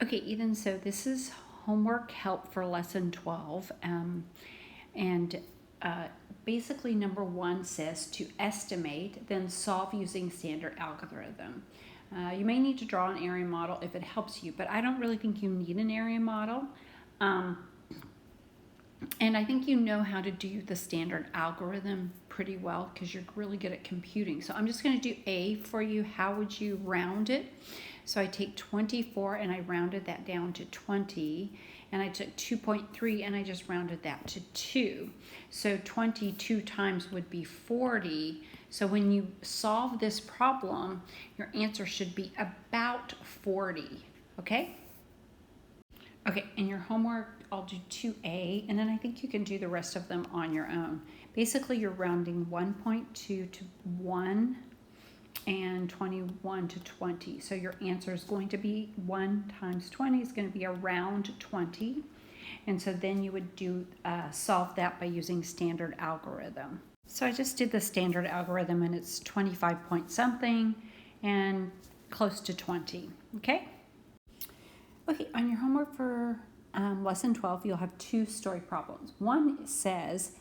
Okay, Ethan, so this is homework help for lesson 12. And basically, number one says to estimate, then solve using standard algorithm. You may need to draw an area model if it helps you, but I don't really think you need an area model. And I think you know how to do the standard algorithm pretty well because you're really good at computing. So I'm just going to do A for you. How would you round it? So I take 24 and I rounded that down to 20. And I took 2.3 and I just rounded that to 2. So 22 times would be 40. So when you solve this problem, your answer should be about 40. Okay? Okay, in your homework, I'll do 2A, and then I think you can do the rest of them on your own. Basically, you're rounding 1.2 to 1 and 21 to 20. So your answer is going to be 1 times 20 is going to be around 20. And so then you would do solve that by using standard algorithm. So I just did the standard algorithm, and it's 25 point something and close to 20, okay? Okay, on your homework for lesson 12, you'll have two story problems. One says,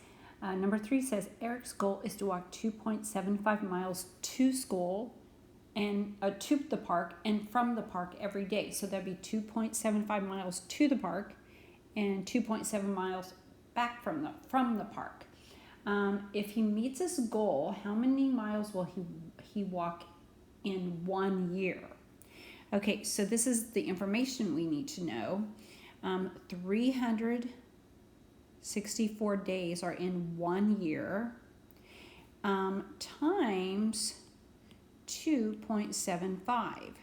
number 3 says, Eric's goal is to walk 2.75 miles to school and to the park and from the park every day. So that'd be 2.75 miles to the park and 2.7 miles back from the park. If he meets his goal, how many miles will he walk in 1 year? Okay, so this is the information we need to know. 364 days are in 1 year times 2.75.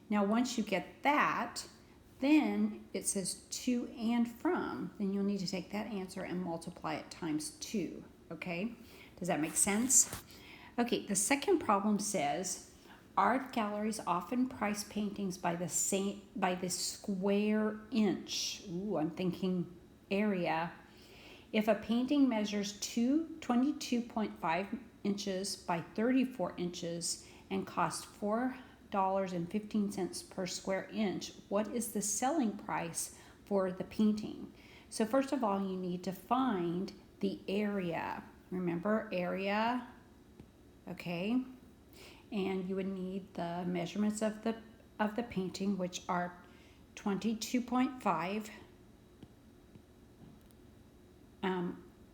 Now, once you get that, then it says to and from. Then you'll need to take that answer and multiply it times 2. Okay, does that make sense? Okay, the second problem says, art galleries often price paintings by the square inch. Ooh, I'm thinking area. If a painting measures 22.5 inches by 34 inches and costs $4.15 per square inch, what is the selling price for the painting? So first of all, you need to find the area. Remember, area, okay? And you would need the measurements of the painting, which are 22.5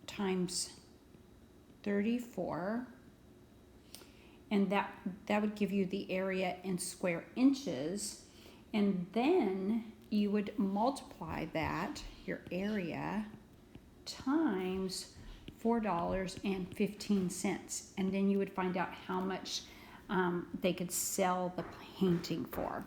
times 34, and that would give you the area in square inches, and then you would multiply that, your area, times $4.15, and then you would find out how much they could sell the painting for.